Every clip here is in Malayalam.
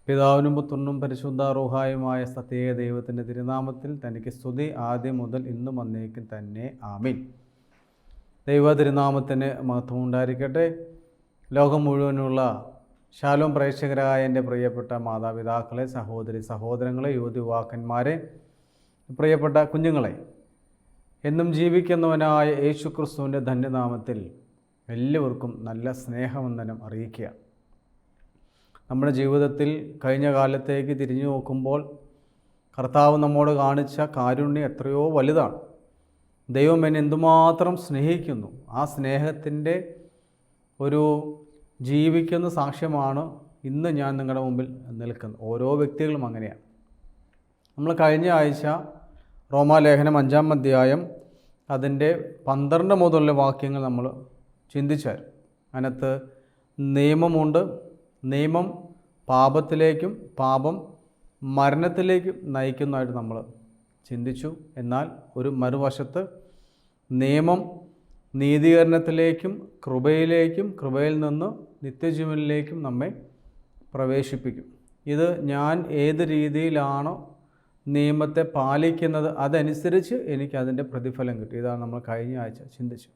പിതാവിനും പുത്രനും പരിശുദ്ധ റൂഹായുമായ സത്യേക ദൈവത്തിൻ്റെ തിരുനാമത്തിൽ തനിക്ക് സ്തുതി ആദ്യം മുതൽ ഇന്നും വന്നേക്കും തന്നെ ആമീൻ. ദൈവ തിരുനാമത്തിന് മഹത്വം ഉണ്ടായിരിക്കട്ടെ. ലോകം മുഴുവനുള്ള ശാലോം പ്രേക്ഷകരായ എൻ്റെ പ്രിയപ്പെട്ട മാതാപിതാക്കളെ, സഹോദരി സഹോദരങ്ങളെ, യുവതി യുവാക്കന്മാരെ, പ്രിയപ്പെട്ട കുഞ്ഞുങ്ങളെ, എന്നും ജീവിക്കുന്നവനായ യേശു ക്രിസ്തുവിൻ്റെ ധന്യനാമത്തിൽ എല്ലാവർക്കും നല്ല സ്നേഹവന്ദനം അറിയിക്കുക. നമ്മുടെ ജീവിതത്തിൽ കഴിഞ്ഞ കാലത്തേക്ക് തിരിഞ്ഞു നോക്കുമ്പോൾ കർത്താവ് നമ്മോട് കാണിച്ച കാരുണ്യം എത്രയോ വലുതാണ്. ദൈവം എന്നെ എന്തുമാത്രം സ്നേഹിക്കുന്നു, ആ സ്നേഹത്തിൻ്റെ ഒരു ജീവിക്കുന്ന സാക്ഷ്യമാണ് ഇന്ന് ഞാൻ നിങ്ങളുടെ മുമ്പിൽ നിൽക്കുന്നത്. ഓരോ വ്യക്തികളും അങ്ങനെയാണ്. നമ്മൾ കഴിഞ്ഞ ആഴ്ച റോമാലേഖനം 5-ാം അധ്യായം അതിൻ്റെ 12 മുതലുള്ള വാക്യങ്ങൾ നമ്മൾ ചിന്തിച്ചായിരുന്നു. അതിനകത്ത് നിയമമുണ്ട്. നിയമം പാപത്തിലേക്കും പാപം മരണത്തിലേക്കും നയിക്കുന്നതായിട്ട് നമ്മൾ ചിന്തിച്ചു. എന്നാൽ ഒരു മറുവശത്ത് നിയമം നീതീകരണത്തിലേക്കും കൃപയിലേക്കും കൃപയിൽ നിന്ന് നിത്യജീവനിലേക്കും നമ്മെ പ്രവേശിപ്പിക്കും. ഇത് ഞാൻ ഏത് രീതിയിലാണോ നിയമത്തെ പാലിക്കുന്നത് അതനുസരിച്ച് എനിക്കതിൻ്റെ പ്രതിഫലം കിട്ടും. ഇതാണ് നമ്മൾ കഴിഞ്ഞ ആഴ്ച ചിന്തിച്ചു.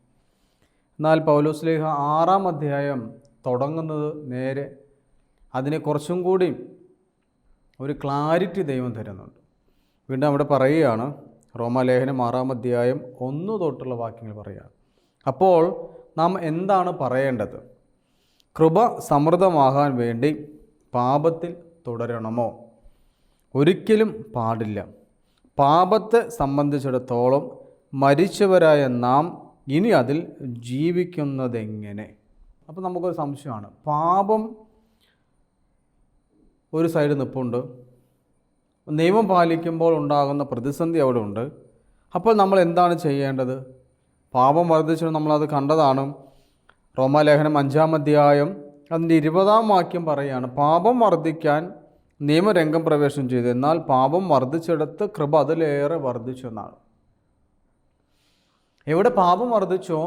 എന്നാൽ പൗലോസ്ലീഹ 6-ാം അധ്യായം തുടങ്ങുന്നത് നേരെ അതിനെ കുറച്ചും കൂടി ഒരു ക്ലാരിറ്റി ദൈവം തരുന്നുണ്ട്. വീണ്ടും അവിടെ പറയുകയാണ്, റോമാലേഖനം 6-ാം അധ്യായം 1 തൊട്ടുള്ള വാക്യങ്ങൾ പറയുകയാണ്. അപ്പോൾ നാം എന്താണ് പറയേണ്ടത്? കൃപ സമൃദ്ധമാകാൻ വേണ്ടി പാപത്തിൽ തുടരണമോ? ഒരിക്കലും പാടില്ല. പാപത്തെ സംബന്ധിച്ചിടത്തോളം മരിച്ചവരായ നാം ഇനി അതിൽ ജീവിക്കുന്നതെങ്ങനെ? അപ്പോൾ നമുക്കൊരു സംശയമാണ്. പാപം ഒരു സൈഡ് നിൽപ്പുണ്ട്, നിയമം പാലിക്കുമ്പോൾ ഉണ്ടാകുന്ന പ്രതിസന്ധി അവിടെ ഉണ്ട്. അപ്പോൾ നമ്മൾ എന്താണ് ചെയ്യേണ്ടത്? പാപം വർദ്ധിച്ചു, നമ്മളത് കണ്ടതാണ്. റോമാലേഖനം 5-ാം അധ്യായം അതിൻ്റെ 20-ാം വാക്യം പറയുകയാണ്, പാപം വർദ്ധിക്കാൻ നിയമരംഗം പ്രവേശനം ചെയ്തു, എന്നാൽ പാപം വർദ്ധിച്ചെടുത്ത് കൃപ അതിലേറെ വർദ്ധിച്ചു എന്നാണ്. എവിടെ പാപം വർദ്ധിച്ചോ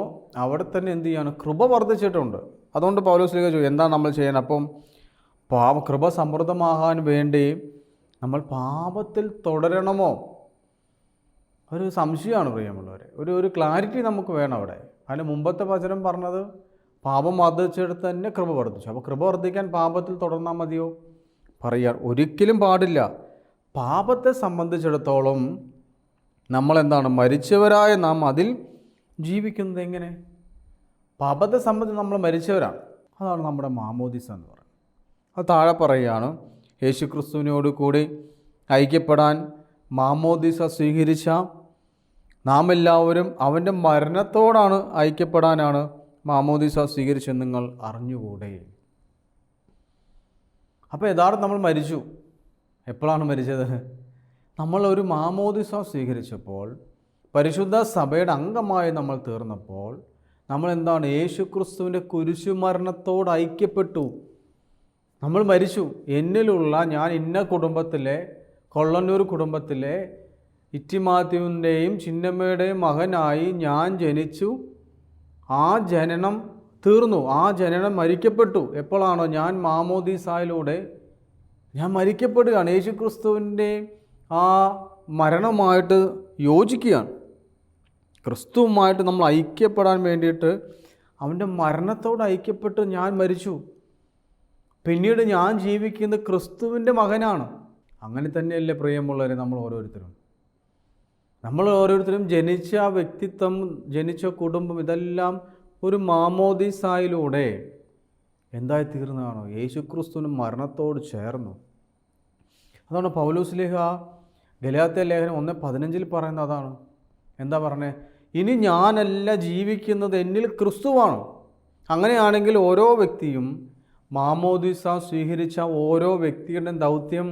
അവിടെ തന്നെ എന്ത് ചെയ്യാണ്? കൃപ വർദ്ധിച്ചിട്ടുണ്ട്. അതുകൊണ്ട് പൗലോസ്ലീഹ ചോദിച്ചു, എന്താണ് നമ്മൾ ചെയ്യണം? അപ്പം കൃപ സമൃദ്ധമാകാൻ വേണ്ടി നമ്മൾ പാപത്തിൽ തുടരണമോ? ഒരു സംശയമാണ് പ്രിയമുള്ളവരെ. ഒരു ക്ലാരിറ്റി നമുക്ക് വേണം അവിടെ. അതിന് മുമ്പത്തെ വചനം പറഞ്ഞത് പാപം വർദ്ധിച്ചെടുത്ത് തന്നെ കൃപ വർദ്ധിച്ചു. അപ്പോൾ കൃപ വർദ്ധിക്കാൻ പാപത്തിൽ തുടർന്നാൽ മതിയോ? പറയാൻ ഒരിക്കലും പാടില്ല. പാപത്തെ സംബന്ധിച്ചിടത്തോളം നമ്മളെന്താണ്? മരിച്ചവരായ നാം അതിൽ ജീവിക്കുന്നത് എങ്ങനെ? പാപത്തെ സംബന്ധിച്ച് നമ്മൾ മരിച്ചവരാണ്. അതാണ് നമ്മുടെ മാമോദിസ എന്ന് പറയുന്നത്. അത് താഴെ പറയുകയാണ്, യേശു ക്രിസ്തുവിനോട് കൂടി ഐക്യപ്പെടാൻ മാമോദിസ സ്വീകരിച്ച നാം എല്ലാവരും അവൻ്റെ മരണത്തോടാണ് ഐക്യപ്പെടാനാണ് മാമോദിസ സ്വീകരിച്ചെന്ന് നിങ്ങൾ അറിഞ്ഞുകൂടെ? അപ്പോൾ യഥാർത്ഥം നമ്മൾ മരിച്ചു. എപ്പോഴാണ് മരിച്ചത്? നമ്മൾ ഒരു മാമോദിസ സ്വീകരിച്ചപ്പോൾ, പരിശുദ്ധ സഭയുടെ അംഗമായി നമ്മൾ തീർന്നപ്പോൾ നമ്മൾ എന്താണ്? യേശു ക്രിസ്തുവിൻ്റെ കുരിശുമരണത്തോട് ഐക്യപ്പെട്ടു. നമ്മൾ മരിച്ചു. എന്നിലുള്ള ഞാൻ ഇന്ന കുടുംബത്തിലെ, കൊള്ളന്നൂർ കുടുംബത്തിലെ ഇറ്റിമാത്യുവിൻ്റെയും ചിന്നമ്മയുടെയും മകനായി ഞാൻ ജനിച്ചു. ആ ജനനം തീർന്നു. ആ ജനനം മരിക്കപ്പെട്ടു. എപ്പോഴാണോ? ഞാൻ മാമോദീസായിലൂടെ ഞാൻ മരിക്കപ്പെടുകയാണ്. യേശു ക്രിസ്തുവിൻ്റെ ആ മരണമായിട്ട് യോജിക്കുകയാണ്. ക്രിസ്തുവുമായിട്ട് നമ്മൾ ഐക്യപ്പെടാൻ വേണ്ടിയിട്ട് അവൻ്റെ മരണത്തോട് ഐക്യപ്പെട്ട് ഞാൻ മരിച്ചു. പിന്നീട് ഞാൻ ജീവിക്കുന്നത് ക്രിസ്തുവിൻ്റെ മകനാണ്. അങ്ങനെ തന്നെയല്ലേ പ്രിയമുള്ളവരെ നമ്മൾ ഓരോരുത്തരും ജനിച്ച വ്യക്തിത്വം, ജനിച്ച കുടുംബം, ഇതെല്ലാം ഒരു മാമോദീസായിലൂടെ എന്തായി തീർന്നതാണോ? യേശു ക്രിസ്തുവിന് മരണത്തോട് ചേർന്നു. അതാണ് പൗലോസ്ലീഹ ഗലാത്യ ലേഖനം 1:15 പറയുന്നത്. അതാണ് എന്താ പറഞ്ഞത്? ഇനി ഞാനല്ല ജീവിക്കുന്നത്, എന്നിൽ ക്രിസ്തുവാണ്. അങ്ങനെയാണെങ്കിൽ ഓരോ വ്യക്തിയും മാമോദിസ സ്വീകരിച്ച ഓരോ വ്യക്തിയുടെ ദൗത്യം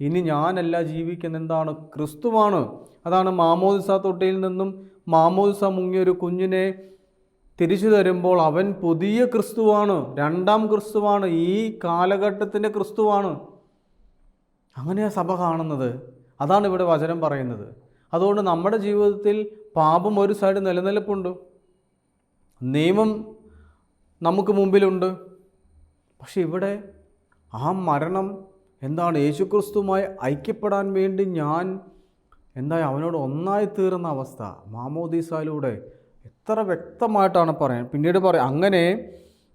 ഇനി ഞാനല്ല ജീവിക്കുന്ന എന്താണ്? ക്രിസ്തുവാണ്. അതാണ് മാമോദിസ തൊട്ടിയിൽ നിന്നും മാമോദിസ മുങ്ങിയൊരു കുഞ്ഞിനെ തിരിച്ചു തരുമ്പോൾ അവൻ പുതിയ ക്രിസ്തുവാണ്, രണ്ടാം ക്രിസ്തുവാണ്, ഈ കാലഘട്ടത്തിൻ്റെ ക്രിസ്തുവാണ്. അങ്ങനെയാണ് സഭ കാണുന്നത്. അതാണ് ഇവിടെ വചനം പറയുന്നത്. അതുകൊണ്ട് നമ്മുടെ ജീവിതത്തിൽ പാപം ഒരു സൈഡ് നിലനിൽപ്പുണ്ട്, നിയമം നമുക്ക് മുമ്പിലുണ്ട്. പക്ഷെ ഇവിടെ ആ മരണം എന്താണ് യേശുക്രിസ്തുവുമായി ഐക്യപ്പെടാൻ വേണ്ടി ഞാൻ അവനോട് ഒന്നായി തീർന്ന അവസ്ഥ മാമോദീസായിലൂടെ എത്ര വ്യക്തമായിട്ടാണ് പറയാൻ. പിന്നീട് പറയാം, അങ്ങനെ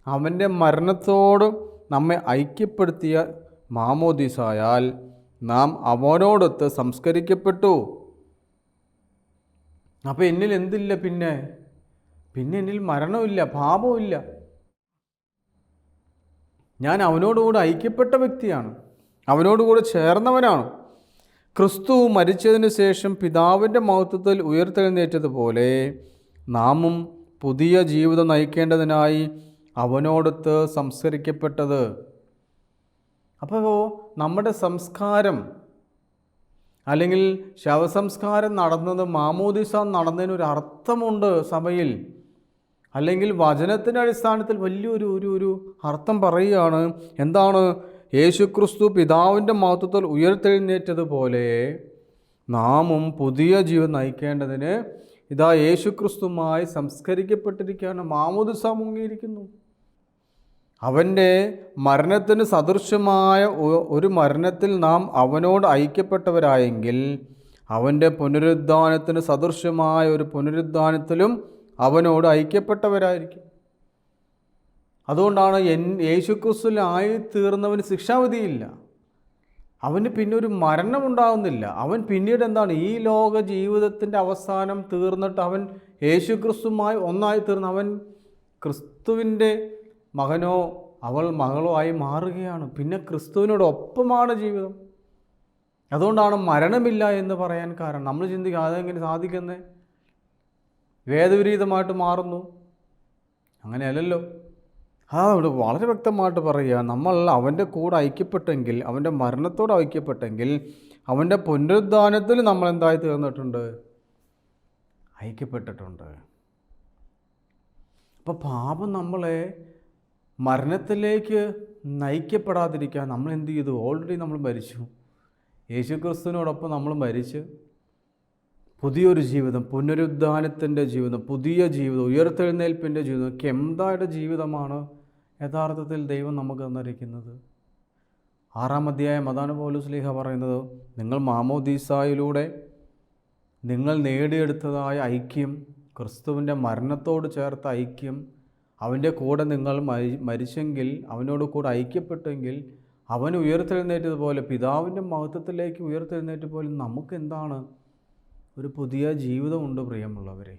അവൻ്റെ മരണത്തോട് നമ്മെ ഐക്യപ്പെടുത്തിയ മാമോദീസായാൽ നാം അവനോടൊത്ത് സംസ്കരിക്കപ്പെട്ടു. അപ്പോൾ എന്നിൽ എന്തില്ല? പിന്നെ എന്നിൽ മരണമില്ല, പാപമില്ല. ഞാൻ അവനോടുകൂടെ ഐക്യപ്പെട്ട വ്യക്തിയാണ്, അവനോടുകൂടെ ചേർന്നവനാണ്. ക്രിസ്തു മരിച്ചതിന് ശേഷം പിതാവിൻ്റെ മഹത്വത്തിൽ ഉയർത്തെഴുന്നേറ്റതുപോലെ നാമും പുതിയ ജീവിതം നയിക്കേണ്ടതിനായി അവനോടൊത്ത് സംസ്കരിക്കപ്പെട്ടത്. അപ്പോൾ നമ്മുടെ സംസ്കാരം അല്ലെങ്കിൽ ശവസംസ്കാരം നടന്നത്, മാമോദീസ നടന്നതിനൊരു അർത്ഥമുണ്ട് സഭയിൽ. അല്ലെങ്കിൽ വചനത്തിൻ്റെ അടിസ്ഥാനത്തിൽ വലിയൊരു ഒരു അർത്ഥം പറയുകയാണ്. എന്താണ്? യേശുക്രിസ്തു പിതാവിൻ്റെ മഹത്വത്തിൽ ഉയർത്തെഴുന്നേറ്റതുപോലെ നാമും പുതിയ ജീവിതം നയിക്കേണ്ടതിന് ഇതാ യേശുക്രിസ്തുവുമായി സംസ്കരിക്കപ്പെട്ടിരിക്കുകയാണ്. മാമോദീസ മുങ്ങിയിരിക്കുന്നു. അവൻ്റെ മരണത്തിന് സദൃശമായ ഒരു മരണത്തിൽ നാം അവനോട് ഐക്യപ്പെട്ടവരായെങ്കിൽ അവൻ്റെ പുനരുദ്ധാനത്തിന് സദൃശമായ ഒരു പുനരുദ്ധാനത്തിലും അവനോട് ഐക്യപ്പെട്ടവരായിരിക്കും. അതുകൊണ്ടാണ് യേശുക്രിസ്തുവിലായി തീർന്നവന് ശിക്ഷാവിധിയില്ല. അവന് പിന്നെ ഒരു മരണമുണ്ടാകുന്നില്ല. അവൻ പിന്നീട് എന്താണ്? ഈ ലോക ജീവിതത്തിൻ്റെ അവസാനം തീർന്നിട്ട് അവൻ യേശുക്രിസ്തുവുമായി ഒന്നായി തീർന്ന് അവൻ ക്രിസ്തുവിൻ്റെ മകനോ അവൾ മകളോ ആയി മാറുകയാണ്. പിന്നെ ക്രിസ്തുവിനോടൊപ്പമാണ് ജീവിതം. അതുകൊണ്ടാണ് മരണമില്ല എന്ന് പറയാൻ കാരണം. നമ്മൾ ചിന്തിക്കുക, അതെങ്ങനെ സാധിക്കുന്നത്? വേദവിരീതമായിട്ട് മാറുന്നു. അങ്ങനെയല്ലല്ലോ. അവിടെ വളരെ വ്യക്തമായിട്ട് പറയുക, നമ്മൾ അവൻ്റെ കൂടെ ഐക്യപ്പെട്ടെങ്കിൽ, അവൻ്റെ മരണത്തോട് ഐക്യപ്പെട്ടെങ്കിൽ അവൻ്റെ പുനരുദ്ധാനത്തിൽ നമ്മൾ എന്തായി തീർന്നിട്ടുണ്ട്? ഐക്യപ്പെട്ടിട്ടുണ്ട്. അപ്പോൾ പാപം നമ്മളെ മരണത്തിലേക്ക് നയിക്കപ്പെടാതിരിക്കാൻ നമ്മൾ എന്ത് ചെയ്തു? ഓൾറെഡി നമ്മൾ മരിച്ചു. യേശുക്രിസ്തുവിനോടൊപ്പം നമ്മൾ മരിച്ച് പുതിയൊരു ജീവിതം, പുനരുദ്ധാനത്തിൻ്റെ ജീവിതം, പുതിയ ജീവിതം, ഉയർത്തെഴുന്നേൽപ്പിൻ്റെ ജീവിതം, എന്തായുടെ ജീവിതമാണ് യഥാർത്ഥത്തിൽ ദൈവം നമുക്ക് തന്നിരിക്കുന്നത്? 6-ാം അധ്യായം അതാണ് പൗലോസ് ശ്ലീഹ പറയുന്നത്, നിങ്ങൾ മാമോദീസായിലൂടെ നിങ്ങൾ നേടിയെടുത്തതായ ഐക്യം, ക്രിസ്തുവിൻ്റെ മരണത്തോട് ചേർത്ത ഐക്യം, അവൻ്റെ കൂടെ നിങ്ങൾ മരിച്ചെങ്കിൽ, അവനോട് കൂടെ ഐക്യപ്പെട്ടെങ്കിൽ, അവൻ ഉയർത്തെഴുന്നേറ്റതുപോലെ പിതാവിൻ്റെ മഹത്വത്തിലേക്ക് ഉയർത്തെഴുന്നേറ്റതുപോലെ നമുക്ക് എന്താണ്? ഒരു പുതിയ ജീവിതമുണ്ട് പ്രിയമുള്ളവരെ.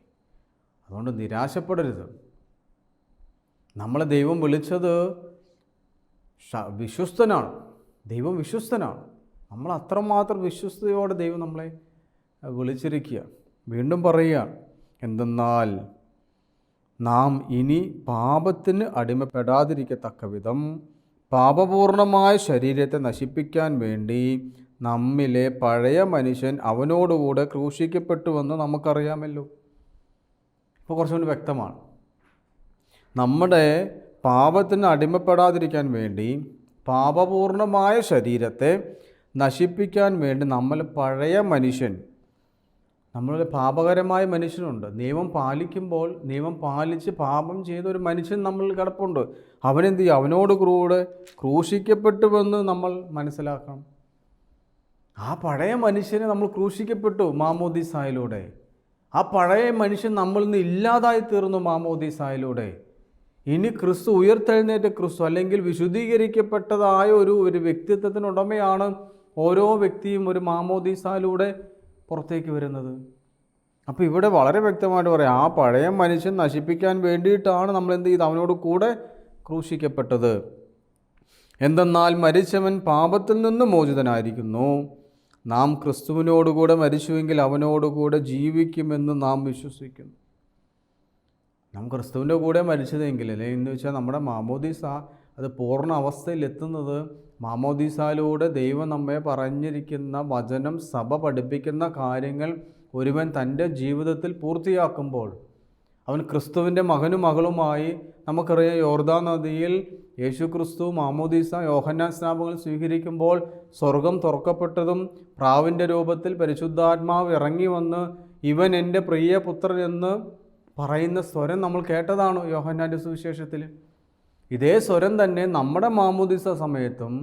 അതുകൊണ്ട് നിരാശപ്പെടരുത്. നമ്മളെ ദൈവം വിളിച്ചത് വിശ്വസ്തനാണ്. ദൈവം വിശ്വസ്തനാണ്. നമ്മൾ അത്രമാത്രം വിശ്വസ്തയോടെ ദൈവം നമ്മളെ വിളിച്ചിരിക്കുക. വീണ്ടും പറയുക, എന്തെന്നാൽ നാം ഇനി പാപത്തിന് അടിമപ്പെടാതിരിക്കത്തക്ക വിധം പാപപൂർണമായ ശരീരത്തെ നശിപ്പിക്കാൻ വേണ്ടി നമ്മിലെ പഴയ മനുഷ്യൻ അവനോടുകൂടെ ക്രൂശിക്കപ്പെട്ടുവെന്ന് നമുക്കറിയാമല്ലോ. ഇപ്പോൾ കുറച്ചുകൂടി വ്യക്തമാണ്. നമ്മുടെ പാപത്തിന് അടിമപ്പെടാതിരിക്കാൻ വേണ്ടി പാപപൂർണമായ ശരീരത്തെ നശിപ്പിക്കാൻ വേണ്ടി പഴയ മനുഷ്യൻ, നമ്മളുടെ പാപകരമായ മനുഷ്യനുണ്ട്. നിയമം പാലിക്കുമ്പോൾ നിയമം പാലിച്ച് പാപം ചെയ്ത ഒരു മനുഷ്യൻ നമ്മൾ കിടപ്പുണ്ട്. അവനെന്ത് ചെയ്യും? അവനോടുകൂടെ ക്രൂശിക്കപ്പെട്ടുവെന്ന് നമ്മൾ മനസ്സിലാക്കണം. ആ പഴയ മനുഷ്യനെ നമ്മൾ ക്രൂശിക്കപ്പെട്ടു മാമോദീസായിലൂടെ. ആ പഴയ മനുഷ്യൻ നമ്മളിൽ നിന്ന് ഇല്ലാതായി തീർന്നു മാമോദീസായിലൂടെ. ഇനി ക്രിസ്തു, ഉയർത്തെഴുന്നേറ്റ ക്രിസ്തു, അല്ലെങ്കിൽ വിശുദ്ധീകരിക്കപ്പെട്ടതായ ഒരു വ്യക്തിത്വത്തിനുടമയാണ് ഓരോ വ്യക്തിയും ഒരു മാമോദീസായിലൂടെ പുറത്തേക്ക് വരുന്നത്. അപ്പോൾ ഇവിടെ വളരെ വ്യക്തമായിട്ട് പറയാം, ആ പഴയ മനുഷ്യൻ നശിപ്പിക്കാൻ വേണ്ടിയിട്ടാണ് നമ്മൾ എന്ത് ചെയ്ത് അവനോട് കൂടെ ക്രൂശിക്കപ്പെട്ടത്. എന്തെന്നാൽ മരിച്ചവൻ പാപത്തിൽ നിന്ന് മോചിതനായിരിക്കുന്നു. നാം ക്രിസ്തുവിനോടുകൂടെ മരിച്ചുവെങ്കിൽ അവനോടുകൂടെ ജീവിക്കുമെന്ന് നാം വിശ്വസിക്കുന്നു. നാം ക്രിസ്തുവിൻ്റെ കൂടെ മരിച്ചതെങ്കിൽ, അല്ലെങ്കിൽ എന്ന് വെച്ചാൽ നമ്മുടെ മാമോദീസ അത് പൂർണ്ണ അവസ്ഥയിലെത്തുന്നത് മാമോദീസായിലൂടെ ദൈവം നമ്മെ പറഞ്ഞിരിക്കുന്ന വചനം, സഭ പഠിപ്പിക്കുന്ന കാര്യങ്ങൾ ഒരുവൻ തൻ്റെ ജീവിതത്തിൽ പൂർത്തിയാക്കുമ്പോൾ അവൻ ക്രിസ്തുവിൻ്റെ മകനും മകളുമായി, നമുക്കറിയാം യോർദാൻ നദിയിൽ യേശു ക്രിസ്തു മാമോദീസ യോഹന്നാൻ സ്നാപകൻ സ്വീകരിക്കുമ്പോൾ സ്വർഗം തുറക്കപ്പെട്ടതും പ്രാവിൻ്റെ രൂപത്തിൽ പരിശുദ്ധാത്മാവ് ഇറങ്ങി വന്ന് ഇവൻ എൻ്റെ പ്രിയ പുത്രൻ എന്ന് പറയുന്ന സ്വരം നമ്മൾ കേട്ടതാണ് യോഹന്നാൻ്റെ സുവിശേഷത്തിൽ. ഇതേ സ്വരം തന്നെ നമ്മുടെ മാമോദിസ സമയത്തും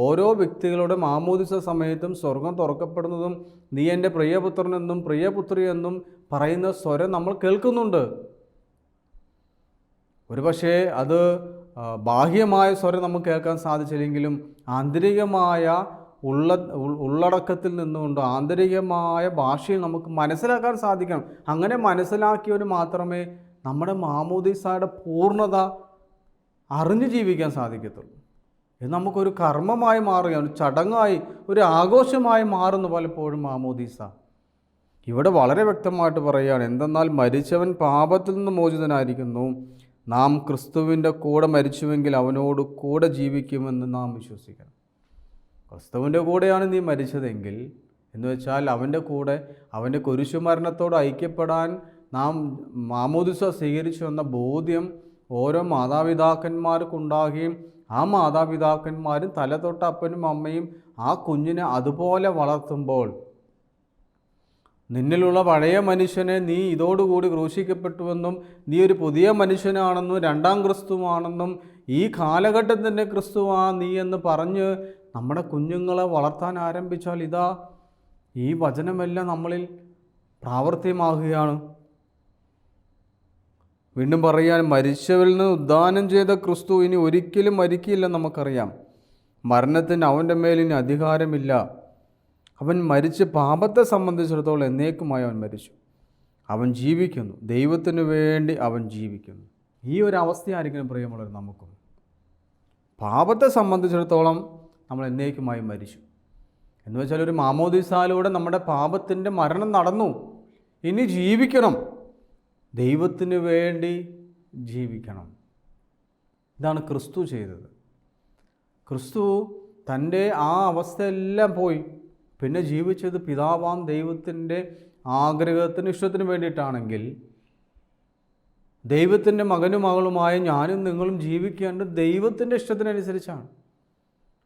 ഓരോ വ്യക്തികളുടെ മാമോദിസ സമയത്തും സ്വർഗം തുറക്കപ്പെടുന്നതും നീ എൻ്റെ പ്രിയപുത്രനെന്നും പ്രിയപുത്രി എന്നും പറയുന്ന സ്വരം നമ്മൾ കേൾക്കുന്നുണ്ട്. ഒരുപക്ഷെ അത് ബാഹ്യമായ സ്വരം നമുക്ക് കേൾക്കാൻ സാധിച്ചില്ലെങ്കിലും ആന്തരികമായ ഉള്ളടക്കത്തിൽ നിന്നുകൊണ്ട് ആന്തരികമായ ഭാഷയിൽ നമുക്ക് മനസ്സിലാക്കാൻ സാധിക്കണം. അങ്ങനെ മനസ്സിലാക്കിയവർ മാത്രമേ നമ്മുടെ മാമോദിസയുടെ പൂർണ്ണത അറിഞ്ഞു ജീവിക്കാൻ സാധിക്കത്തുള്ളൂ. ഇത് നമുക്കൊരു കർമ്മമായി മാറുകയാണ്, ഒരു ചടങ്ങായി, ഒരു ആഘോഷമായി മാറുന്നു പലപ്പോഴും മാമോദിസ. ഇവിടെ വളരെ വ്യക്തമായിട്ട് പറയുകയാണ്, എന്തെന്നാൽ മരിച്ചവൻ പാപത്തിൽ നിന്ന് മോചിതനായിരിക്കുന്നു, നാം ക്രിസ്തുവിൻ്റെ കൂടെ മരിച്ചുവെങ്കിൽ അവനോട് കൂടെ ജീവിക്കുമെന്ന് നാം വിശ്വസിക്കണം. ക്രിസ്തുവിൻ്റെ കൂടെയാണ് നീ മരിച്ചതെങ്കിൽ എന്ന് വെച്ചാൽ അവൻ്റെ കൂടെ അവൻ്റെ കുരിശുമരണത്തോട് ഐക്യപ്പെടാൻ നാം മാമോദിസ സ്വീകരിച്ചു എന്ന ബോധ്യം ഓരോ മാതാപിതാക്കന്മാർക്കുണ്ടാകുകയും ആ മാതാപിതാക്കന്മാരും തലതൊട്ട അപ്പനും അമ്മയും ആ കുഞ്ഞിനെ അതുപോലെ വളർത്തുമ്പോൾ നിന്നിലുള്ള പഴയ മനുഷ്യനെ നീ ഇതോടുകൂടി ക്രൂശിക്കപ്പെട്ടുവെന്നും നീ ഒരു പുതിയ മനുഷ്യനാണെന്നും രണ്ടാം ക്രിസ്തുവാണെന്നും ഈ കാലഘട്ടത്തിൻ്റെ ക്രിസ്തുവാ നീ എന്ന് പറഞ്ഞ് നമ്മുടെ കുഞ്ഞുങ്ങളെ വളർത്താൻ ആരംഭിച്ചാൽ ഇതാ ഈ വചനമെല്ലാം നമ്മളിൽ പ്രാവർത്തികമാകുകയാണ്. വീണ്ടും പറയാൻ, മരിച്ചവരിൽ നിന്ന് ഉദ്ധാനം ചെയ്ത ക്രിസ്തു ഇനി ഒരിക്കലും മരിക്കില്ലെന്ന് നമുക്കറിയാം. മരണത്തിന് അവൻ്റെ മേലിന് അധികാരമില്ല. അവൻ മരിച്ച് പാപത്തെ സംബന്ധിച്ചിടത്തോളം എന്നേക്കുമായി അവൻ മരിച്ചു. അവൻ ജീവിക്കുന്നു, ദൈവത്തിന് വേണ്ടി അവൻ ജീവിക്കുന്നു. ഈ ഒരു അവസ്ഥയായിരിക്കണം പ്രിയമുള്ളവർ നമുക്കും. പാപത്തെ സംബന്ധിച്ചിടത്തോളം നമ്മൾ എന്നേക്കുമായി മരിച്ചു എന്ന് വെച്ചാൽ ഒരു മാമോദിസയിലൂടെ നമ്മുടെ പാപത്തിൻ്റെ മരണം നടന്നു. ഇനി ജീവിക്കണം, ദൈവത്തിന് വേണ്ടി ജീവിക്കണം. ഇതാണ് ക്രിസ്തു ചെയ്തത്. ക്രിസ്തു തൻ്റെ ആ അവസ്ഥയെല്ലാം പോയി പിന്നെ ജീവിച്ചത് പിതാവാം ദൈവത്തിൻ്റെ ആഗ്രഹത്തിന് ഇഷ്ടത്തിന് വേണ്ടിയിട്ടാണെങ്കിൽ ദൈവത്തിൻ്റെ മകനും മകളുമായ ഞാനും നിങ്ങളും ജീവിക്കേണ്ടത് ദൈവത്തിൻ്റെ ഇഷ്ടത്തിനനുസരിച്ചാണ്.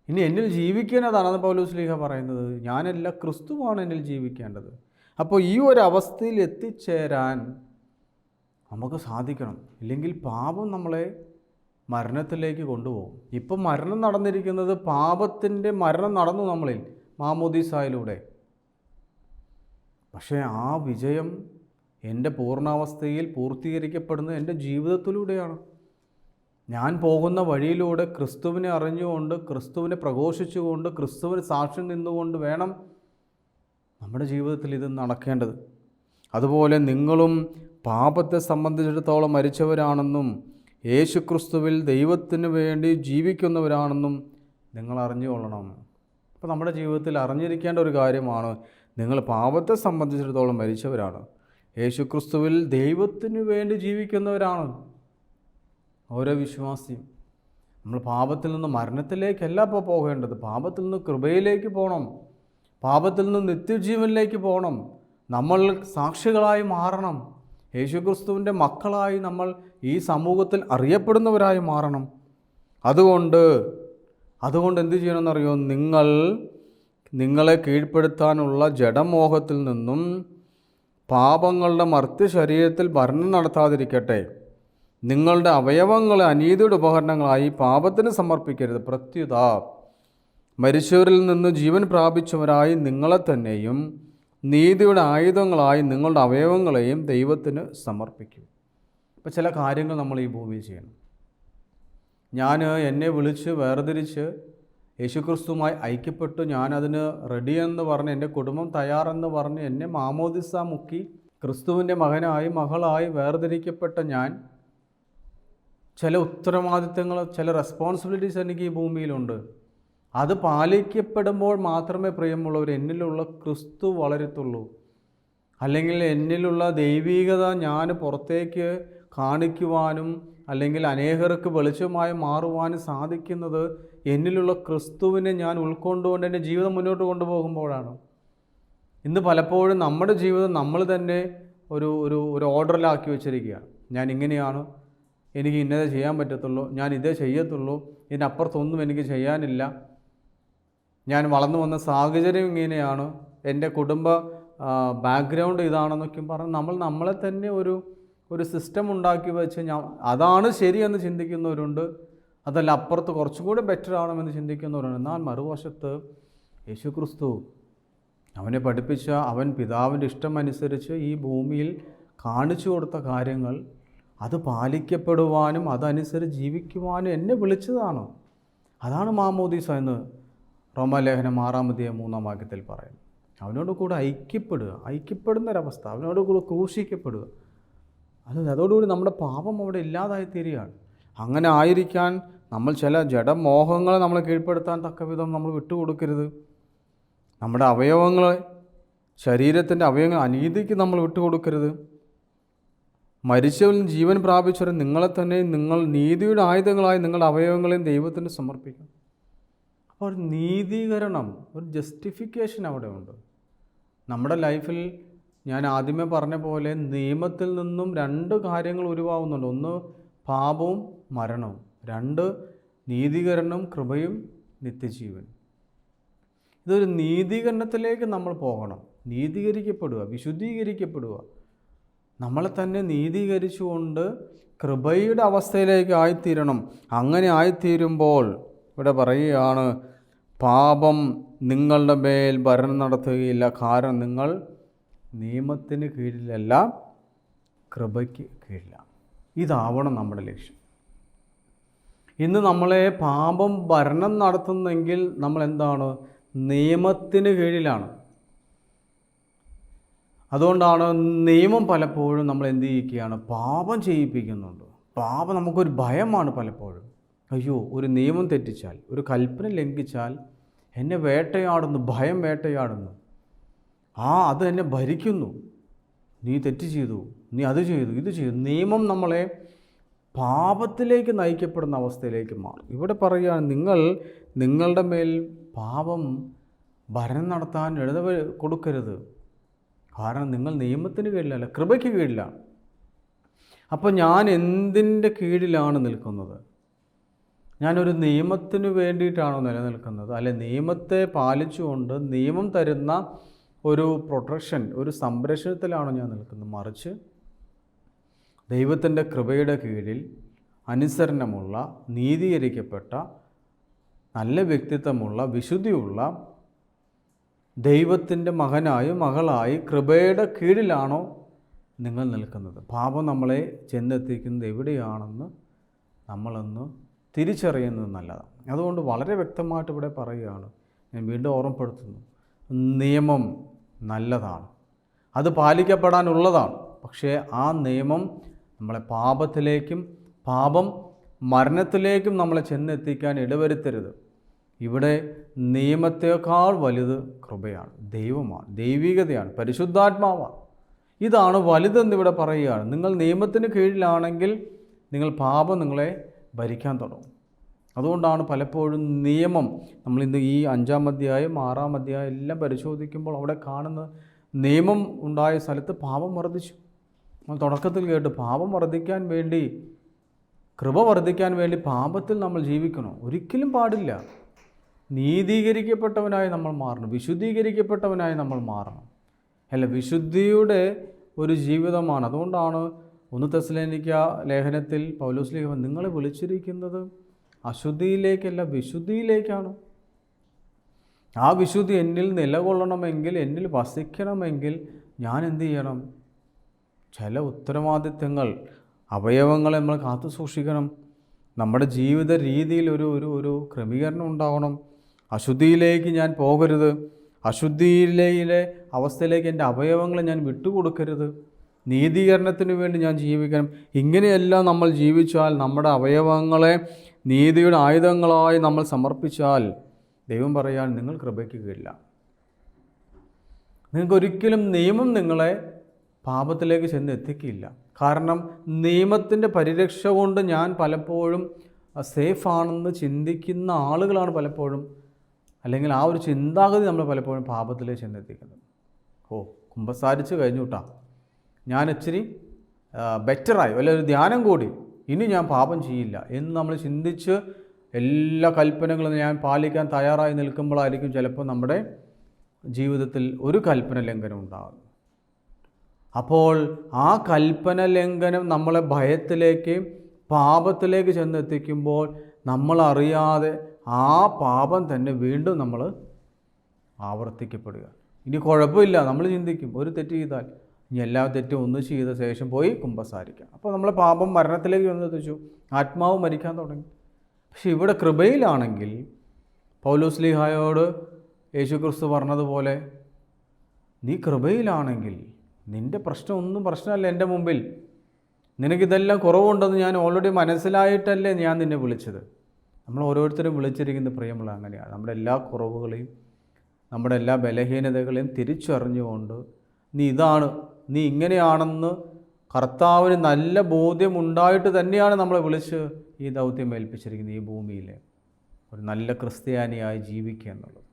ഇനി എന്നിൽ ജീവിക്കേണ്ടതാണ് പൗലോസ് ശ്ലീഹ പറയുന്നത്. ഞാനല്ല, ക്രിസ്തുവാണ് എന്നിൽ ജീവിക്കേണ്ടത്. അപ്പോൾ ഈ ഒരു അവസ്ഥയിൽ എത്തിച്ചേരാൻ നമുക്ക് സാധിക്കണം. ഇല്ലെങ്കിൽ പാപം നമ്മളെ മരണത്തിലേക്ക് കൊണ്ടുപോകും. ഇപ്പം മരണം നടന്നിരിക്കുന്നത് പാപത്തിൻ്റെ മരണം നടന്നു നമ്മളിൽ മാമോദിസയിലൂടെ. പക്ഷേ ആ വിജയം എൻ്റെ പൂർണ്ണാവസ്ഥയിൽ പൂർത്തീകരിക്കപ്പെടുന്നത് എൻ്റെ ജീവിതത്തിലൂടെയാണ്. ഞാൻ പോകുന്ന വഴിയിലൂടെ ക്രിസ്തുവിനെ അറിഞ്ഞുകൊണ്ട്, ക്രിസ്തുവിനെ പ്രഘോഷിച്ചുകൊണ്ട്, ക്രിസ്തുവിന് സാക്ഷ്യം നിന്നുകൊണ്ട് വേണം നമ്മുടെ ജീവിതത്തിൽ ഇത് നടക്കേണ്ടത്. അതുപോലെ നിങ്ങളും പാപത്തെ സംബന്ധിച്ചിടത്തോളം മരിച്ചവരാണെന്നും യേശുക്രിസ്തുവിൽ ദൈവത്തിന് വേണ്ടി ജീവിക്കുന്നവരാണെന്നും നിങ്ങൾ അറിഞ്ഞുകൊള്ളണം. അപ്പോൾ നമ്മുടെ ജീവിതത്തിൽ അറിഞ്ഞിരിക്കേണ്ട ഒരു കാര്യമാണ്, നിങ്ങൾ പാപത്തെ സംബന്ധിച്ചിടത്തോളം മരിച്ചവരാണ്, യേശുക്രിസ്തുവിൽ ദൈവത്തിന് വേണ്ടി ജീവിക്കുന്നവരാണ്. ഓരോ വിശ്വാസിയും നമ്മൾ പാപത്തിൽ നിന്ന് മരണത്തിലേക്കല്ല ഇപ്പോൾ പോകേണ്ടത്, പാപത്തിൽ നിന്ന് കൃപയിലേക്ക് പോകണം, പാപത്തിൽ നിന്ന് നിത്യജീവനിലേക്ക് പോകണം. നമ്മൾ സാക്ഷികളായി മാറണം, യേശുക്രിസ്തുവിൻ്റെ മക്കളായി നമ്മൾ ഈ സമൂഹത്തിൽ അറിയപ്പെടുന്നവരായി മാറണം. അതുകൊണ്ട് എന്ത് ചെയ്യണമെന്നറിയോ? നിങ്ങളെ കീഴ്പ്പെടുത്താനുള്ള ജഡമോഹത്തിൽ നിന്നും പാപങ്ങളുടെ മർത്യ ശരീരത്തിൽ ഭരണം നടത്താതിരിക്കട്ടെ. നിങ്ങളുടെ അവയവങ്ങളെ അനീതിയുടെ ഉപകരണങ്ങളായി പാപത്തിന് സമർപ്പിക്കരുത്. പ്രത്യുത മരിച്ചവരിൽ നിന്ന് ജീവൻ പ്രാപിച്ചവരായി നിങ്ങളെ തന്നെയും നീതിയുടെ ആയുധങ്ങളായി നിങ്ങളുടെ അവയവങ്ങളെയും ദൈവത്തിന് സമർപ്പിക്കും. ഇപ്പോൾ ചില കാര്യങ്ങൾ നമ്മൾ ഈ ഭൂമിയിൽ ചെയ്യണം. എന്നെ വിളിച്ച് വേർതിരിച്ച് യേശുക്രിസ്തുവുമായി ഐക്യപ്പെട്ടു, ഞാനതിന് റെഡിയെന്ന് പറഞ്ഞ്, എൻ്റെ കുടുംബം തയ്യാറെന്ന് പറഞ്ഞ് എന്നെ മാമോദിസ മുക്കി ക്രിസ്തുവിൻ്റെ മകനായി മകളായി വേർതിരിക്കപ്പെട്ട ഞാൻ ചില ഉത്തരവാദിത്തങ്ങൾ, ചില റെസ്പോൺസിബിലിറ്റീസ് എനിക്ക് ഈ ഭൂമിയിലുണ്ട്. അത് പാലിക്കപ്പെടുമ്പോൾ മാത്രമേ പ്രിയമുള്ളവർ എന്നിലുള്ള ക്രിസ്തു വളരത്തുള്ളൂ. അല്ലെങ്കിൽ എന്നിലുള്ള ദൈവീകത ഞാൻ പുറത്തേക്ക് കാണിക്കുവാനും അല്ലെങ്കിൽ അനേകർക്ക് വെളിച്ചമായി മാറുവാനും സാധിക്കുന്നത് എന്നിലുള്ള ക്രിസ്തുവിനെ ഞാൻ ഉൾക്കൊണ്ടുകൊണ്ട് എൻ്റെ ജീവിതം മുന്നോട്ട് കൊണ്ടുപോകുമ്പോഴാണ്. ഇന്ന് പലപ്പോഴും നമ്മുടെ ജീവിതം നമ്മൾ തന്നെ ഒരു ഓർഡറിലാക്കി വെച്ചിരിക്കുകയാണ്. ഞാൻ ഇങ്ങനെയാണ്, എനിക്ക് ഇന്നതേ ചെയ്യാൻ പറ്റത്തുള്ളൂ, ഞാൻ ഇതേ ചെയ്യത്തുള്ളൂ, ഇതിനപ്പുറത്തൊന്നും എനിക്ക് ചെയ്യാനില്ല, ഞാൻ വളർന്നു വന്ന സാഹചര്യം ഇങ്ങനെയാണ്, എൻ്റെ കുടുംബ ബാക്ക്ഗ്രൗണ്ട് ഇതാണെന്നൊക്കെ പറഞ്ഞ് നമ്മളെ തന്നെ ഒരു സിസ്റ്റം ഉണ്ടാക്കി വെച്ച് അതാണ് ശരിയെന്ന് ചിന്തിക്കുന്നവരുണ്ട്. അതല്ല അപ്പുറത്ത് കുറച്ചും കൂടെ ബെറ്റർ ആണെന്ന് ചിന്തിക്കുന്നവരാണ്. എന്നാൽ മറുവശത്ത് യേശുക്രിസ്തു അവനെ പഠിപ്പിച്ച, അവൻ പിതാവിൻ്റെ ഇഷ്ടമനുസരിച്ച് ഈ ഭൂമിയിൽ കാണിച്ചു കൊടുത്ത കാര്യങ്ങൾ അത് പാലിക്കപ്പെടുവാനും അതനുസരിച്ച് ജീവിക്കുവാനും എന്നെ വിളിച്ചതാണ്. അതാണ് മാമോദീസ എന്ന് റോമാലേഖനം 6:3 പറയുന്നു. അവനോട് കൂടെ ഐക്യപ്പെടുന്നൊരവസ്ഥ, അവനോട് കൂടെ ക്രൂശിക്കപ്പെടുക. അതോടുകൂടി നമ്മുടെ പാപം അവിടെ ഇല്ലാതായി തീരുകയാണ്. അങ്ങനെ ആയിരിക്കാൻ നമ്മൾ ചില ജഡമോഹങ്ങളെ നമ്മളെ കീഴ്പ്പെടുത്താൻ തക്ക വിധം നമ്മൾ വിട്ടുകൊടുക്കരുത്. നമ്മുടെ അവയവങ്ങളെ, ശരീരത്തിൻ്റെ അവയവങ്ങൾ അനീതിക്ക് നമ്മൾ വിട്ടുകൊടുക്കരുത്. മരിച്ചവരിൽ ജീവൻ പ്രാപിച്ചവരെ നിങ്ങളെ തന്നെ നിങ്ങൾ നീതിയുടെ ആയുധങ്ങളായി നിങ്ങളുടെ അവയവങ്ങളെയും ദൈവത്തിന് സമർപ്പിക്കും. അപ്പോൾ ഒരു നീതീകരണം, ഒരു ജസ്റ്റിഫിക്കേഷൻ അവിടെ ഉണ്ട്. നമ്മുടെ ലൈഫിൽ ഞാൻ ആദ്യമേ പറഞ്ഞ പോലെ നിയമത്തിൽ നിന്നും 2 കാര്യങ്ങൾ ഉരുവാകുന്നുണ്ട്. ഒന്ന് പാപവും മരണവും, 2 നീതീകരണവും കൃപയും നിത്യജീവൻ. ഇതൊരു നീതീകരണത്തിലേക്ക് നമ്മൾ പോകണം. നീതീകരിക്കപ്പെടുക, വിശുദ്ധീകരിക്കപ്പെടുക, നമ്മളെ തന്നെ നീതീകരിച്ചുകൊണ്ട് കൃപയുടെ അവസ്ഥയിലേക്ക് ആയിത്തീരണം. അങ്ങനെ ആയിത്തീരുമ്പോൾ ഇവിടെ പറയുകയാണ്, പാപം നിങ്ങളുടെ മേൽ ഭരണം നടത്തുകയില്ല. കാരണം നിങ്ങൾ നിയമത്തിന് കീഴിലല്ല, കൃപയ്ക്ക് കീഴിലാണ്. ഇതാവണം നമ്മുടെ ലക്ഷ്യം. ഇന്ന് നമ്മളെ പാപം ഭരണം നടത്തുന്നെങ്കിൽ നമ്മൾ എന്താണ്? നിയമത്തിന് കീഴിലാണ്. അതുകൊണ്ടാണ് നിയമം പലപ്പോഴും നമ്മൾ എന്ത് ചെയ്യിക്കുകയാണ്? പാപം ചെയ്യിപ്പിക്കുന്നുണ്ട്. പാപം നമുക്കൊരു ഭയമാണ് പലപ്പോഴും. അയ്യോ, ഒരു നിയമം തെറ്റിച്ചാൽ, ഒരു കൽപ്പന ലംഘിച്ചാൽ എന്നെ വേട്ടയാടുന്നു, ഭയം വേട്ടയാടുന്നു. അത് എന്നെ ഭരിക്കുന്നു. നീ തെറ്റ് ചെയ്തു, നീ അത് ചെയ്തു, ഇത് ചെയ്തു. നിയമം നമ്മളെ പാപത്തിലേക്ക് നയിക്കപ്പെടുന്ന അവസ്ഥയിലേക്ക് മാറും. ഇവിടെ പറയുകയാണ്, നിങ്ങളുടെ മേൽ പാപം ഭരണം നടത്താൻ കൊടുക്കരുത്. കാരണം നിങ്ങൾ നിയമത്തിന് കീഴിലല്ല, കൃപയ്ക്ക് കീഴിലാണ്. അപ്പോൾ ഞാൻ എന്തിൻ്റെ കീഴിലാണ് നിൽക്കുന്നത്? ഞാനൊരു നിയമത്തിന് വേണ്ടിയിട്ടാണോ നിലനിൽക്കുന്നത്? അല്ലെ നിയമത്തെ പാലിച്ചുകൊണ്ട് നിയമം തരുന്ന ഒരു പ്രൊട്ടക്ഷൻ, ഒരു സംരക്ഷണത്തിലാണോ ഞാൻ നിൽക്കുന്നത്? മറിച്ച് ദൈവത്തിൻ്റെ കൃപയുടെ കീഴിൽ അനുസരണമുള്ള, നീതീകരിക്കപ്പെട്ട, നല്ല വ്യക്തിത്വമുള്ള, വിശുദ്ധിയുള്ള ദൈവത്തിൻ്റെ മകനായി മകളായി കൃപയുടെ കീഴിലാണോ നിങ്ങൾ നിൽക്കുന്നത്? പാപം നമ്മളെ ചെന്നെത്തിക്കുന്നത് എവിടെയാണെന്ന് നമ്മളൊന്ന് തിരിച്ചറിയുന്നത് നല്ലതാണ്. അതുകൊണ്ട് വളരെ വ്യക്തമായിട്ട് ഇവിടെ പറയുകയാണ്, ഞാൻ വീണ്ടും ഓർമ്മപ്പെടുത്തുന്നു, നിയമം നല്ലതാണ്, അത് പാലിക്കപ്പെടാനുള്ളതാണ്. പക്ഷേ ആ നിയമം നമ്മളെ പാപത്തിലേക്കും പാപം മരണത്തിലേക്കും നമ്മളെ ചെന്നെത്തിക്കാൻ ഇടവരുത്തരുത്. ഇവിടെ നിയമത്തേക്കാൾ വലുത് കൃപയാണ്, ദൈവമാണ്, ദൈവികതയാണ്, പരിശുദ്ധാത്മാവാണ്. ഇതാണ് വലുതെന്നിവിടെ പറയുകയാണ്. നിങ്ങൾ നിയമത്തിന് കീഴിലാണെങ്കിൽ പാപം നിങ്ങളെ ഭരിക്കാൻ തുടങ്ങും. അതുകൊണ്ടാണ് പലപ്പോഴും നിയമം, നമ്മളിന്ന് ഈ 5-ാം അധ്യായം 6-ാം അധ്യായം എല്ലാം പരിശോധിക്കുമ്പോൾ അവിടെ കാണുന്നത്, നിയമം ഉണ്ടായ സ്ഥലത്ത് പാപം വർദ്ധിച്ചു. നമ്മൾ തുടക്കത്തിൽ കേട്ട്, പാപം വർദ്ധിക്കാൻ വേണ്ടി, കൃപ വർദ്ധിക്കാൻ വേണ്ടി പാപത്തിൽ നമ്മൾ ജീവിക്കണോ? ഒരിക്കലും പാടില്ല. നീതീകരിക്കപ്പെട്ടവനായി നമ്മൾ മാറണം, വിശുദ്ധീകരിക്കപ്പെട്ടവനായി നമ്മൾ മാറണം. അല്ല, വിശുദ്ധിയുടെ ഒരു ജീവിതമാണ്. അതുകൊണ്ടാണ് 1 തെസ്സലോനിക്ക ലേഖനത്തിൽ പൗലോസ് ലേഖകൻ നിങ്ങളെ വിളിച്ചിരിക്കുന്നത് അശുദ്ധിയിലേക്കല്ല, വിശുദ്ധിയിലേക്കാണ്. ആ വിശുദ്ധി എന്നിൽ നിലകൊള്ളണമെങ്കിൽ, എന്നിൽ വസിക്കണമെങ്കിൽ ഞാൻ എന്ത് ചെയ്യണം? ചില ഉത്തരവാദിത്തങ്ങൾ, അവയവങ്ങളെ നമ്മൾ കാത്തു സൂക്ഷിക്കണം. നമ്മുടെ ജീവിത രീതിയിൽ ഒരു ക്രമീകരണം ഉണ്ടാവണം. അശുദ്ധിയിലേക്ക് ഞാൻ പോകരുത്, അശുദ്ധിയിലെ അവസ്ഥയിലേക്ക് എൻ്റെ അവയവങ്ങളെ ഞാൻ വിട്ടുകൊടുക്കരുത്. നീതീകരണത്തിന് വേണ്ടി ഞാൻ ജീവിക്കണം. ഇങ്ങനെയെല്ലാം നമ്മൾ ജീവിച്ചാൽ, നമ്മുടെ അവയവങ്ങളെ നീതിയുടെ ആയുധങ്ങളായി നമ്മൾ സമർപ്പിച്ചാൽ, ദൈവം പറയാൻ നിങ്ങൾ കൃപയ്ക്ക് കീഴില്ല. നിങ്ങൾക്കൊരിക്കലും നിയമം നിങ്ങളെ പാപത്തിലേക്ക് ചെന്ന് എത്തിക്കില്ല. കാരണം നിയമത്തിൻ്റെ പരിരക്ഷ കൊണ്ട് ഞാൻ പലപ്പോഴും സേഫാണെന്ന് ചിന്തിക്കുന്ന ആളുകളാണ് പലപ്പോഴും, അല്ലെങ്കിൽ ആ ഒരു ചിന്താഗതി നമ്മൾ പലപ്പോഴും പാപത്തിലേക്ക് ചെന്നെത്തിക്കുന്നത്. കുമ്പസാരിച്ച് കഴിഞ്ഞു കേട്ടാ, ഞാൻ ഇച്ചിരി ബെറ്ററായി, വല്ല ഒരു ധ്യാനം കൂടി, ഇനി ഞാൻ പാപം ചെയ്യില്ല എന്ന് നമ്മൾ ചിന്തിച്ച് എല്ലാ കൽപ്പനകളും ഞാൻ പാലിക്കാൻ തയ്യാറായി നിൽക്കുമ്പോഴായിരിക്കും ചിലപ്പോൾ നമ്മുടെ ജീവിതത്തിൽ ഒരു കൽപ്പന ലംഘനം ഉണ്ടാകും. അപ്പോൾ ആ കൽപ്പന ലംഘനം നമ്മളെ ഭയത്തിലേക്ക്, പാപത്തിലേക്ക് ചെന്നെത്തിക്കുമ്പോൾ നമ്മളറിയാതെ ആ പാപം തന്നെ വീണ്ടും നമ്മൾ ആവർത്തിക്കപ്പെടുക. ഇനി കുഴപ്പമില്ല, നമ്മൾ ചിന്തിക്കും ഒരു തെറ്റ് ചെയ്താൽ ഇനി എല്ലാ തെറ്റും ഒന്ന് ചെയ്ത ശേഷം പോയി കുമ്പസാരിക്കാം. അപ്പോൾ നമ്മളെ പാപം മരണത്തിലേക്ക് ചെന്നെത്തിച്ചു, ആത്മാവ് മരിക്കാൻ തുടങ്ങി. പക്ഷെ ഇവിടെ കൃപയിലാണെങ്കിൽ പൗലോസ്ലീഹായോട് യേശുക്രിസ്തു പറഞ്ഞതുപോലെ, നീ കൃപയിലാണെങ്കിൽ നിൻ്റെ പ്രശ്നമൊന്നും പ്രശ്നമല്ല എൻ്റെ മുമ്പിൽ, നിനക്കിതെല്ലാം കുറവുണ്ടെന്ന് ഞാൻ ഓൾറെഡി മനസ്സിലായിട്ടല്ലേ ഞാൻ നിന്നെ വിളിച്ചത്. നമ്മൾ ഓരോരുത്തരും വിളിച്ചിരിക്കുന്ന പ്രിയമുള്ള അങ്ങനെയാണ്. നമ്മുടെ എല്ലാ കുറവുകളെയും നമ്മുടെ എല്ലാ ബലഹീനതകളെയും തിരിച്ചറിഞ്ഞുകൊണ്ട് നീ ഇതാണ്, നീ ഇങ്ങനെയാണെന്ന് കർത്താവിന് നല്ല ബോധ്യമുണ്ടായിട്ട് തന്നെയാണ് നമ്മളെ വിളിച്ച് ഈ ദൗത്യം ഏൽപ്പിച്ചിരിക്കുന്നത്, ഈ ഭൂമിയിൽ ഒരു നല്ല ക്രിസ്ത്യാനിയായി ജീവിക്കുക എന്നുള്ളത്.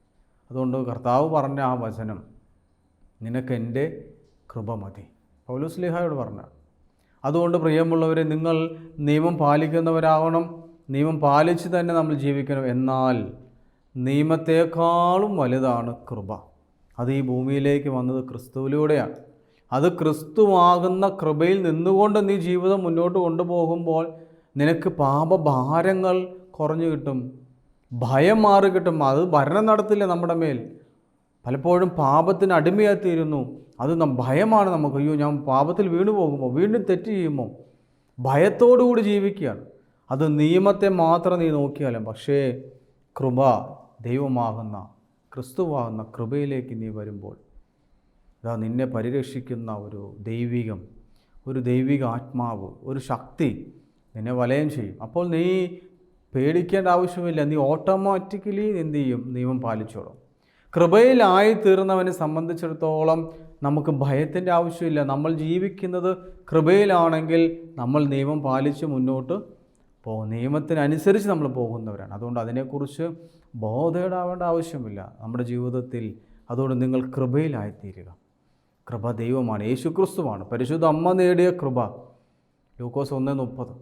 അതുകൊണ്ട് കർത്താവ് പറഞ്ഞ ആ വചനം, നിനക്കെൻ്റെ കൃപ മതി, പൗലോസ്ലീഹായോട് പറഞ്ഞ. അതുകൊണ്ട് പ്രിയമുള്ളവരെ, നിങ്ങൾ നിയമം പാലിക്കുന്നവരാവണം, നിയമം പാലിച്ച് തന്നെ നമ്മൾ ജീവിക്കണം. എന്നാൽ നിയമത്തെക്കാളും വലുതാണ് കൃപ. അത് ഈ ഭൂമിയിലേക്ക് വന്നത് ക്രിസ്തുവിലൂടെയാണ്. അത് ക്രിസ്തുവാകുന്ന കൃപയിൽ നിന്നുകൊണ്ട് നീ ജീവിതം മുന്നോട്ട് കൊണ്ടുപോകുമ്പോൾ നിനക്ക് പാപഭാരങ്ങൾ കുറഞ്ഞു കിട്ടും, ഭയം മാറി കിട്ടും. അത് ഭരണം നടത്തില്ല നമ്മുടെ മേൽ. പലപ്പോഴും പാപത്തിന് അടിമയായിത്തീരുന്നു. അത് ഭയമാണ് നമുക്ക്. അയ്യോ, ഞാൻ പാപത്തിൽ വീണു പോകുമോ, വീണ്ടും തെറ്റ് ചെയ്യുമോ, ഭയത്തോടുകൂടി ജീവിക്കുകയാണ്. അത് നിയമത്തെ മാത്രം നീ നോക്കിയാലും. പക്ഷേ കൃപ, ദൈവമാകുന്ന ക്രിസ്തുവാകുന്ന കൃപയിലേക്ക് നീ വരുമ്പോൾ ഇതാ നിന്നെ പരിരക്ഷിക്കുന്ന ഒരു ദൈവിക ആത്മാവ്, ഒരു ശക്തി നിന്നെ വലയം ചെയ്യും. അപ്പോൾ നീ പേടിക്കേണ്ട ആവശ്യമില്ല. നീ ഓട്ടോമാറ്റിക്കലി എന്ത് ചെയ്യും? നിയമം പാലിച്ചോളും. കൃപയിലായി തീർന്നവനെ സംബന്ധിച്ചിടത്തോളം നമുക്ക് ഭയത്തിൻ്റെ ആവശ്യമില്ല. നമ്മൾ ജീവിക്കുന്നത് കൃപയിലാണെങ്കിൽ നമ്മൾ നിയമം പാലിച്ച് മുന്നോട്ട് പോകും. നിയമത്തിനനുസരിച്ച് നമ്മൾ പോകുന്നവരാണ്. അതുകൊണ്ട് അതിനെക്കുറിച്ച് ബോധേടാവേണ്ട ആവശ്യമില്ല നമ്മുടെ ജീവിതത്തിൽ. അതുകൊണ്ട് നിങ്ങൾ കൃപയിലായിത്തീരുക. കൃപ ദൈവമാണ്, യേശുക്രിസ്തുവാണ്, പരിശുദ്ധ അമ്മ നേടിയ കൃപ. ലൂക്കോസ് 1:30.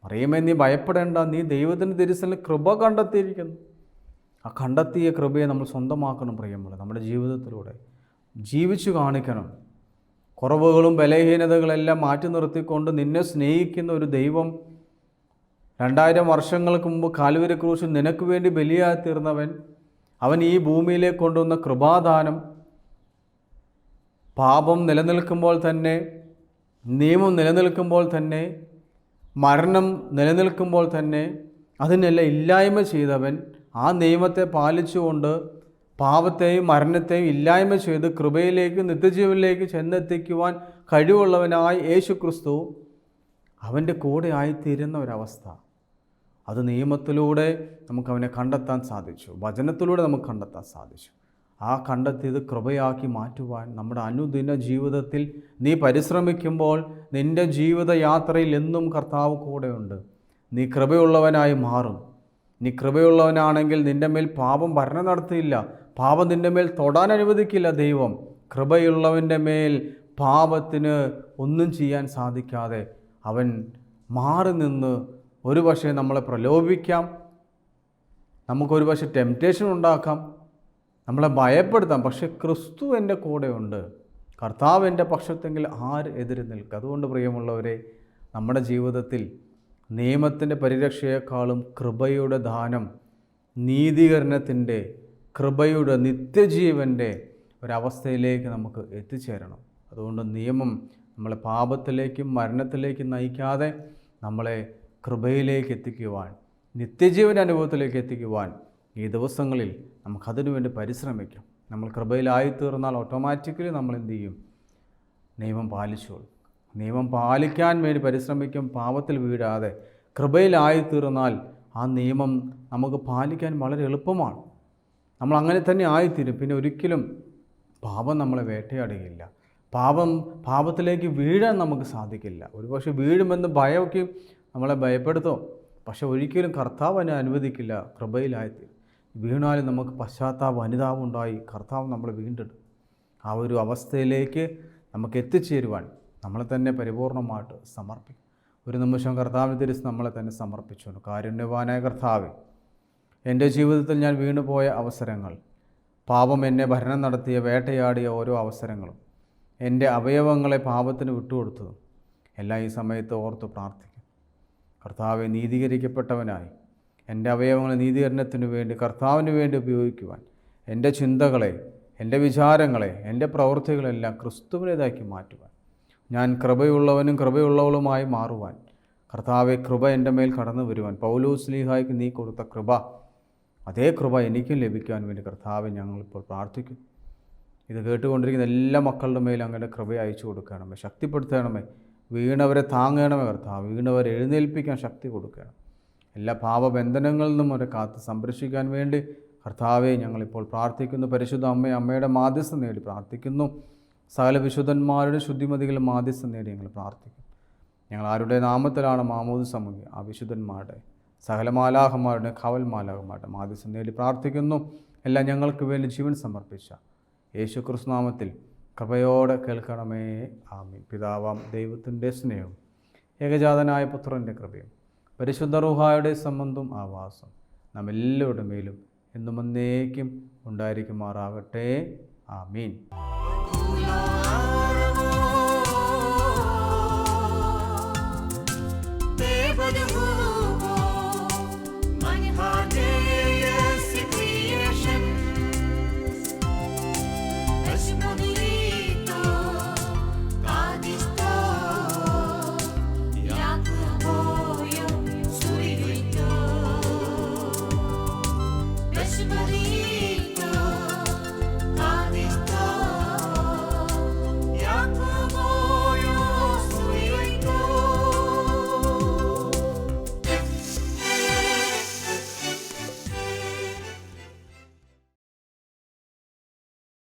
മറിയമേ, നീ ഭയപ്പെടേണ്ട, നീ ദൈവത്തിൻ്റെ തിരുസന്നിധിയിൽ കൃപ കണ്ടെത്തിയിരിക്കുന്നു. ആ കണ്ടെത്തിയ കൃപയെ നമ്മൾ സ്വന്തമാക്കണം പ്രിയമുള്ള. നമ്മുടെ ജീവിതത്തിലൂടെ ജീവിച്ചു കാണിക്കണം. കുറവുകളും ബലഹീനതകളെല്ലാം മാറ്റി നിർത്തിക്കൊണ്ട് നിന്നെ സ്നേഹിക്കുന്ന ഒരു ദൈവം, 2000 വർഷങ്ങൾക്ക് മുമ്പ് കാൽവരി ക്രൂശിൽ നിനക്ക് വേണ്ടി ബലിയായി തീർന്നവൻ, അവൻ ഈ ഭൂമിയിലേക്ക് കൊണ്ടുവന്ന കൃപാദാനം, പാപം നിലനിൽക്കുമ്പോൾ തന്നെ, നിയമം നിലനിൽക്കുമ്പോൾ തന്നെ, മരണം നിലനിൽക്കുമ്പോൾ തന്നെ അതിനെല്ലാം ഇല്ലായ്മ ചെയ്തവൻ, ആ നിയമത്തെ പാലിച്ചുകൊണ്ട് പാപത്തെയും മരണത്തെയും ഇല്ലായ്മ ചെയ്ത് കൃപയിലേക്ക് നിത്യജീവനിലേക്ക് ചെന്നെത്തിക്കുവാൻ കഴിവുള്ളവനായ യേശുക്രിസ്തു അവൻ്റെ കൂടെ ആയിത്തീരുന്ന ഒരവസ്ഥ. അത് നിയമത്തിലൂടെ നമുക്കവനെ കണ്ടെത്താൻ സാധിച്ചു, വചനത്തിലൂടെ നമുക്ക് കണ്ടെത്താൻ സാധിച്ചു. ആ കണ്ടെത്തിയത് കൃപയാക്കി മാറ്റുവാൻ നമ്മുടെ അനുദിന ജീവിതത്തിൽ നീ പരിശ്രമിക്കുമ്പോൾ നിൻ്റെ ജീവിതയാത്രയിൽ എന്നും കർത്താവ് കൂടെയുണ്ട്. നീ കൃപയുള്ളവനായി മാറും. നീ കൃപയുള്ളവനാണെങ്കിൽ നിൻ്റെ മേൽ പാപം ഭരണം നടത്തിയില്ല, പാപം നിൻ്റെ മേൽ തൊടാൻ അനുവദിക്കില്ല ദൈവം. കൃപയുള്ളവൻ്റെ മേൽ പാപത്തിന് ഒന്നും ചെയ്യാൻ സാധിക്കാതെ അവൻ മാറി നിന്ന് ഒരുപക്ഷെ നമ്മളെ പ്രലോഭിക്കാം, നമുക്കൊരു പക്ഷേ ടെംപ്റ്റേഷൻ ഉണ്ടാക്കാം, നമ്മളെ ഭയപ്പെടുത്താം. പക്ഷേ ക്രിസ്തു എൻ്റെ കൂടെയുണ്ട്, കർത്താവ് എൻ്റെ പക്ഷത്തെങ്കിൽ ആര് എതിര് നിൽക്കുക? അതുകൊണ്ട് പ്രിയമുള്ളവരെ, നമ്മുടെ ജീവിതത്തിൽ നിയമത്തിൻ്റെ പരിരക്ഷയേക്കാളും കൃപയുടെ ദാനം, നീതീകരണത്തിൻ്റെ, കൃപയുടെ, നിത്യജീവൻ്റെ ഒരവസ്ഥയിലേക്ക് നമുക്ക് എത്തിച്ചേരണം. അതുകൊണ്ട് നിയമം നമ്മളെ പാപത്തിലേക്കും മരണത്തിലേക്കും നയിക്കാതെ നമ്മളെ കൃപയിലേക്ക് എത്തിക്കുവാൻ, നിത്യജീവൻ്റെ അനുഭവത്തിലേക്ക് എത്തിക്കുവാൻ ഈ ദിവസങ്ങളിൽ നമുക്കതിനു വേണ്ടി പരിശ്രമിക്കാം. നമ്മൾ കൃപയിലായിത്തീർന്നാൽ ഓട്ടോമാറ്റിക്കലി നമ്മൾ എന്ത് ചെയ്യും? നിയമം പാലിച്ചോളും. നിയമം പാലിക്കാൻ വേണ്ടി പരിശ്രമിക്കും, പാപത്തിൽ വീഴാതെ. കൃപയിലായിത്തീർന്നാൽ ആ നിയമം നമുക്ക് പാലിക്കാൻ വളരെ എളുപ്പമാണ്. നമ്മൾ അങ്ങനെ തന്നെ ആയിത്തീരും. പിന്നെ ഒരിക്കലും പാപം നമ്മളെ വേട്ടയാടുകയില്ല. പാപത്തിലേക്ക് വീഴാൻ നമുക്ക് സാധിക്കില്ല. ഒരുപക്ഷെ വീഴുമെന്ന് ഭയമൊക്കെ നമ്മളെ ഭയപ്പെടുത്തും. പക്ഷെ ഒരിക്കലും കർത്താവ് അതിനെ അനുവദിക്കില്ല. കൃപയിലായിത്തീരും. വീണാലും നമുക്ക് പശ്ചാത്താപം, അനുതാപം ഉണ്ടായി കർത്താവ് നമ്മളെ വീണ്ടെടുക്കും. ആ ഒരു അവസ്ഥയിലേക്ക് നമുക്ക് എത്തിച്ചേരുവാൻ നമ്മളെ തന്നെ പരിപൂർണമായിട്ട് സമർപ്പിക്കും. ഒരു നിമിഷം കർത്താവിന് തിരിച്ച് നമ്മളെ തന്നെ സമർപ്പിച്ചുകൊണ്ട്, കാരുണ്യവാനായ കർത്താവേ, എൻ്റെ ജീവിതത്തിൽ ഞാൻ വീണുപോയ അവസരങ്ങൾ, പാപം എന്നെ ഭരണം നടത്തിയ വേട്ടയാടിയ ഓരോ അവസരങ്ങളും, എൻ്റെ അവയവങ്ങളെ പാപത്തിന് വിട്ടുകൊടുത്തതും എല്ലാം ഈ സമയത്ത് ഓർത്ത് പ്രാർത്ഥിക്കും. കർത്താവെ നീതീകരിക്കപ്പെട്ടവനായി എൻ്റെ അവയവങ്ങളെ നീതീകരണത്തിന് വേണ്ടി കർത്താവിന് വേണ്ടി ഉപയോഗിക്കുവാൻ എൻ്റെ ചിന്തകളെ, എൻ്റെ വിചാരങ്ങളെ, എൻ്റെ പ്രവൃത്തികളെല്ലാം ക്രിസ്തുവിനേതാക്കി മാറ്റുവാൻ, ഞാൻ കൃപയുള്ളവനും കൃപയുള്ളവളുമായി മാറുവാൻ കർത്താവെ കൃപ എൻ്റെ മേൽ കടന്നു വരുവാൻ പൗലോസ്ലീഹായ്ക്ക് നീ കൊടുത്ത കൃപ, അതേ കൃപ എനിക്കും ലഭിക്കാൻ വേണ്ടി കർത്താവെ ഞങ്ങളിപ്പോൾ പ്രാർത്ഥിക്കുന്നു. ഇത് കേട്ടുകൊണ്ടിരിക്കുന്ന എല്ലാ മക്കളുടെ മേൽ അങ്ങയുടെ കൃപ അയച്ചു കൊടുക്കണമേ, ശക്തിപ്പെടുത്തണമേ, വീണവരെ താങ്ങണമേ കർത്താവ്, വീണവരെ എഴുന്നേൽപ്പിക്കാൻ ശക്തി കൊടുക്കണം. എല്ലാ പാപബന്ധനങ്ങളിൽ നിന്നും അവരെ കാത്ത് സംരക്ഷിക്കാൻ വേണ്ടി കർത്താവെ ഞങ്ങളിപ്പോൾ പ്രാർത്ഥിക്കുന്നു. പരിശുദ്ധ അമ്മയുടെ മാധ്യസ്ഥം നേടി പ്രാർത്ഥിക്കുന്നു. സകല വിശുദ്ധന്മാരുടെ ശുദ്ധിമതികളുടെ മാധ്യസ്ഥം നേടി ഞങ്ങൾ പ്രാർത്ഥിക്കുന്നു. ഞങ്ങൾ ആരുടെ നാമത്തിലാണ് മാമോദിസ മുങ്ങി ആ വിശുദ്ധന്മാരുടെ സകല മാലാഖമാരുടെ കാവൽ മാലാഖമാരുടെ മാധ്യസ്ഥം നേടി പ്രാർത്ഥിക്കുന്നു. എല്ലാം ഞങ്ങൾക്ക് വേണ്ടി ജീവൻ സമർപ്പിച്ച യേശു ക്രിസ്തു നാമത്തിൽ കൃപയോടെ കേൾക്കണമേ. ആമീൻ. പിതാവാം ദൈവത്തിൻ്റെ സ്നേഹവും ഏകജാതനായ പുത്രൻ്റെ കൃപയും പരിശുദ്ധ റൂഹായുടെ സംബന്ധവും ആവാസം നാം എല്ലാവരുടെ മേലും എന്നും എന്നേക്കും ഉണ്ടായിരിക്കുമാറാകട്ടെ. ആമീൻ.